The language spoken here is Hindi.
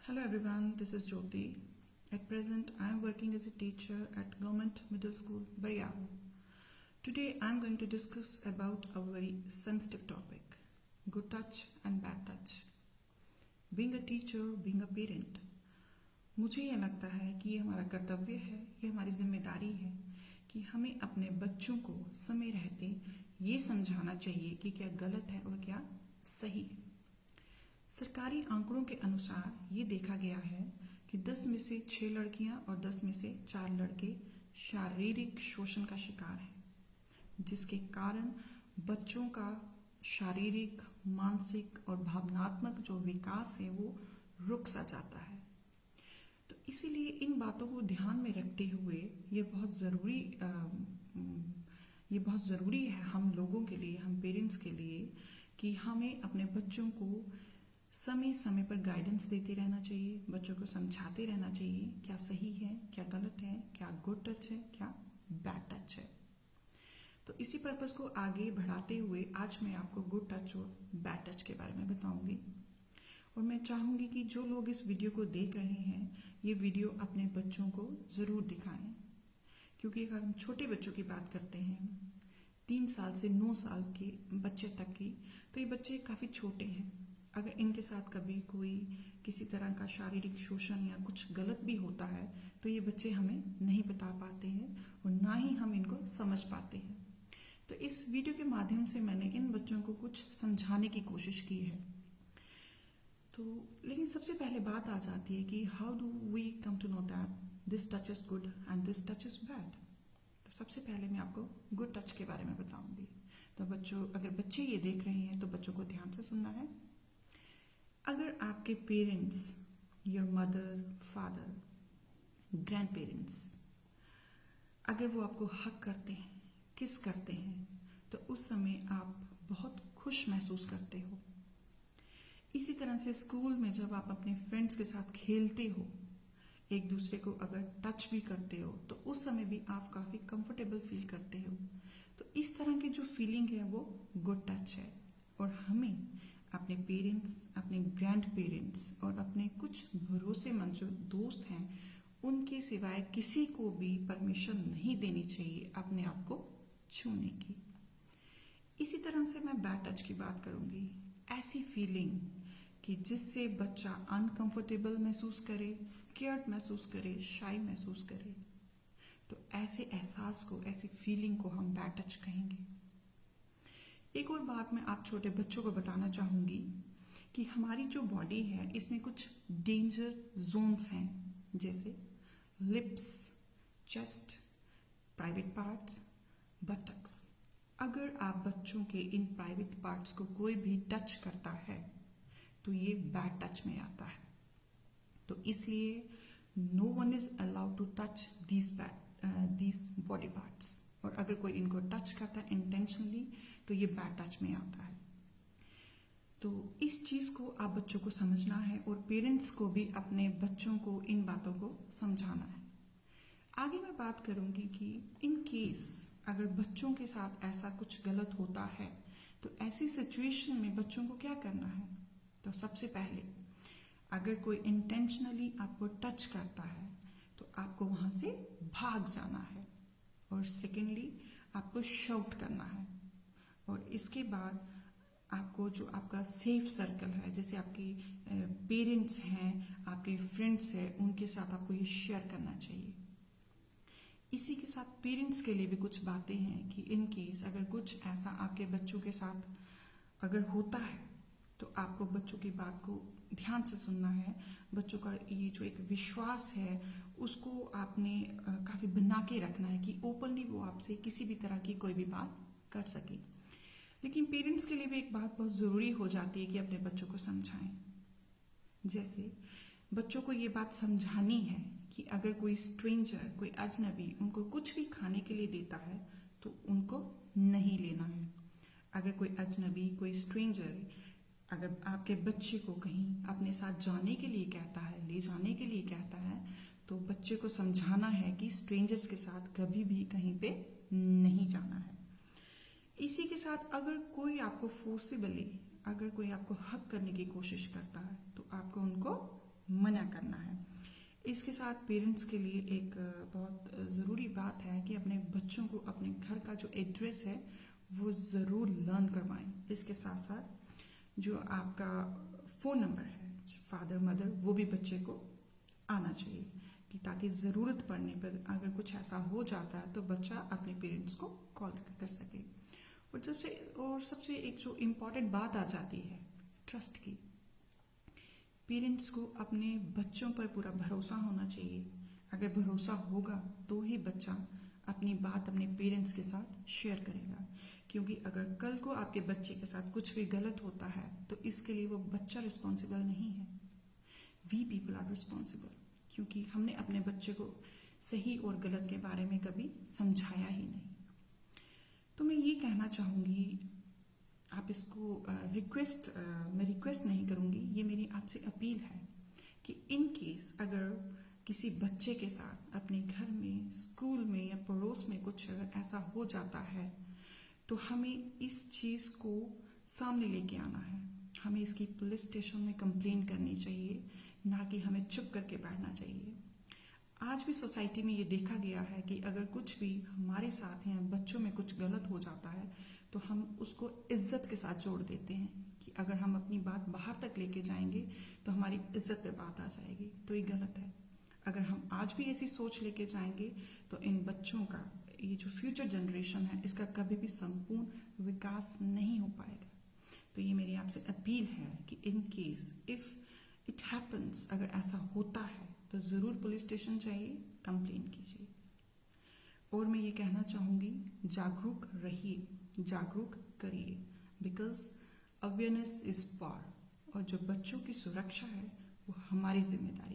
Hello everyone, this is Jyoti. At present, I am working as a teacher at Government Middle School, Baryal. Today, I am going to discuss about a very sensitive topic, good touch and bad touch. Being a teacher, being a parent, मुझे यह लगता है कि ये हमारा कर्तव्य है, ये हमारी जिम्मेदारी है कि हमें अपने बच्चों को समय रहते ये समझाना चाहिए कि क्या गलत है और क्या सही है। सरकारी आंकड़ों के अनुसार ये देखा गया है कि 10 में से 6 लड़कियां और 10 में से 4 लड़के शारीरिक शोषण का शिकार हैं, जिसके कारण बच्चों का शारीरिक, मानसिक और भावनात्मक जो विकास है वो रुक सा जाता है। तो इसीलिए इन बातों को ध्यान में रखते हुए ये बहुत ज़रूरी है हम लोगों के लिए, हम पेरेंट्स के लिए, कि हमें अपने बच्चों को समय समय पर गाइडेंस देते रहना चाहिए, बच्चों को समझाते रहना चाहिए क्या सही है, क्या गलत है, क्या गुड टच है, क्या बैड टच है। तो इसी पर्पस को आगे बढ़ाते हुए आज मैं आपको गुड टच और बैड टच के बारे में बताऊंगी। और मैं चाहूंगी कि जो लोग इस वीडियो को देख रहे हैं ये वीडियो अपने बच्चों को ज़रूर दिखाएं, क्योंकि अगर हम छोटे बच्चों की बात करते हैं 3 साल से 9 साल के बच्चे तक की, तो ये बच्चे काफ़ी छोटे हैं। अगर इनके साथ कभी कोई किसी तरह का शारीरिक शोषण या कुछ गलत भी होता है तो ये बच्चे हमें नहीं बता पाते हैं और ना ही हम इनको समझ पाते हैं। तो इस वीडियो के माध्यम से मैंने इन बच्चों को कुछ समझाने की कोशिश की है। तो लेकिन सबसे पहले बात आ जाती है कि how do we come to know that this touch is good and this touch is bad. तो सबसे पहले मैं आपको गुड टच के बारे में बताऊंगी। तो बच्चों, अगर बच्चे ये देख रहे हैं तो बच्चों को ध्यान से सुनना है। अगर आपके parents, your mother, father, grand parents, अगर वो आपको हक करते हैं, किस करते हैं, तो उस समय आप बहुत खुश महसूस करते हो। इसी तरह से स्कूल में जब आप अपने फ्रेंड्स के साथ खेलते हो, एक दूसरे को अगर टच भी करते हो तो उस समय भी आप काफी कंफर्टेबल फील करते हो। तो इस तरह की जो फीलिंग है वो गुड टच है। और हमें अपने पेरेंट्स, अपने ग्रैंड पेरेंट्स और अपने कुछ भरोसेमंद जो दोस्त हैं उनके सिवाय किसी को भी परमिशन नहीं देनी चाहिए अपने आप को छूने की। इसी तरह से मैं बैड टच की बात करूंगी। ऐसी फीलिंग कि जिससे बच्चा अनकंफर्टेबल महसूस करे, स्केयर्ड महसूस करे, शाई महसूस करे, तो ऐसे एहसास को, ऐसी फीलिंग को हम बैड टच कहेंगे। एक और बात मैं आप छोटे बच्चों को बताना चाहूंगी कि हमारी जो बॉडी है इसमें कुछ डेंजर जोन्स हैं, जैसे lips, chest, private parts, buttocks. अगर आप बच्चों के इन प्राइवेट पार्ट्स को कोई भी टच करता है तो ये बैड टच में आता है। तो इसलिए no one is allowed to touch these body parts. और अगर कोई इनको टच करता है इंटेंशनली तो ये बैड टच में आता है। तो इस चीज को आप बच्चों को समझना है और पेरेंट्स को भी अपने बच्चों को इन बातों को समझाना है। आगे मैं बात करूंगी कि इन केस अगर बच्चों के साथ ऐसा कुछ गलत होता है तो ऐसी सिचुएशन में बच्चों को क्या करना है। तो सबसे पहले अगर कोई इंटेंशनली आपको टच करता है तो आपको वहां से भाग जाना है। और सेकेंडली आपको शाउट करना है। और इसके बाद आपको जो आपका सेफ सर्कल है, जैसे आपके पेरेंट्स हैं, आपके फ्रेंड्स हैं, उनके साथ आपको ये शेयर करना चाहिए। इसी के साथ पेरेंट्स के लिए भी कुछ बातें हैं कि इन केस अगर कुछ ऐसा आपके बच्चों के साथ अगर होता है तो आपको बच्चों की बात को ध्यान से सुनना है। बच्चों का ये जो एक विश्वास है उसको आपने काफी बना के रखना है कि ओपनली वो आपसे किसी भी तरह की कोई भी बात कर सके। लेकिन पेरेंट्स के लिए भी एक बात बहुत जरूरी हो जाती है कि अपने बच्चों को समझाएं। जैसे बच्चों को ये बात समझानी है कि अगर कोई स्ट्रेंजर, कोई अजनबी उनको कुछ भी खाने के लिए देता है तो उनको नहीं लेना है। अगर कोई अजनबी, कोई स्ट्रेंजर अगर आपके बच्चे को कहीं अपने साथ जाने के लिए कहता है, ले जाने के लिए कहता है, तो बच्चे को समझाना है कि स्ट्रेंजर्स के साथ कभी भी कहीं पे नहीं जाना है। इसी के साथ अगर कोई आपको फोर्सिबली, अगर कोई आपको हक करने की कोशिश करता है तो आपको उनको मना करना है। इसके साथ पेरेंट्स के लिए एक बहुत ज़रूरी बात है कि अपने बच्चों को अपने घर का जो एड्रेस है वो ज़रूर लर्न करवाएं। इसके साथ साथ जो आपका फ़ोन नंबर है फादर मदर वो भी बच्चे को आना चाहिए, कि ताकि ज़रूरत पड़ने पर अगर कुछ ऐसा हो जाता है तो बच्चा अपने पेरेंट्स को कॉल कर सके। और सबसे एक जो इम्पॉर्टेंट बात आ जाती है ट्रस्ट की। पेरेंट्स को अपने बच्चों पर पूरा भरोसा होना चाहिए। अगर भरोसा होगा तो ही बच्चा अपनी बात अपने पेरेंट्स के साथ शेयर करेगा, क्योंकि अगर कल को आपके बच्चे के साथ कुछ भी गलत होता है तो इसके लिए वो बच्चा रिस्पॉन्सिबल नहीं है, वी पीपल आर रिस्पॉन्सिबल, क्योंकि हमने अपने बच्चे को सही और गलत के बारे में कभी समझाया ही नहीं। तो मैं ये कहना चाहूँगी, आप इसको मैं रिक्वेस्ट नहीं करूँगी, ये मेरी आपसे अपील है कि इन केस अगर किसी बच्चे के साथ अपने घर में, स्कूल में या पड़ोस में कुछ अगर ऐसा हो जाता है तो हमें इस चीज़ को सामने लेके आना है। हमें इसकी पुलिस स्टेशन में कंप्लेन करनी चाहिए, ना कि हमें चुप करके बैठना चाहिए। आज भी सोसाइटी में ये देखा गया है कि अगर कुछ भी हमारे साथ या बच्चों में कुछ गलत हो जाता है तो हम उसको इज्जत के साथ जोड़ देते हैं, कि अगर हम अपनी बात बाहर तक लेके जाएंगे तो हमारी इज्जत पे बात आ जाएगी, तो ये गलत है। अगर हम आज भी ऐसी सोच लेके जाएंगे तो इन बच्चों का, ये जो फ्यूचर जनरेशन है, इसका कभी भी संपूर्ण विकास नहीं हो पाएगा। तो ये मेरी आपसे अपील है कि in case if it happens, अगर ऐसा होता है तो ज़रूर पुलिस स्टेशन जाइए, कंप्लेन कीजिए। और मैं ये कहना चाहूँगी, जागरूक रहिए, जागरूक करिए, बिकॉज अवेयरनेस इज पावर, और जो बच्चों की सुरक्षा है वो हमारी जिम्मेदारी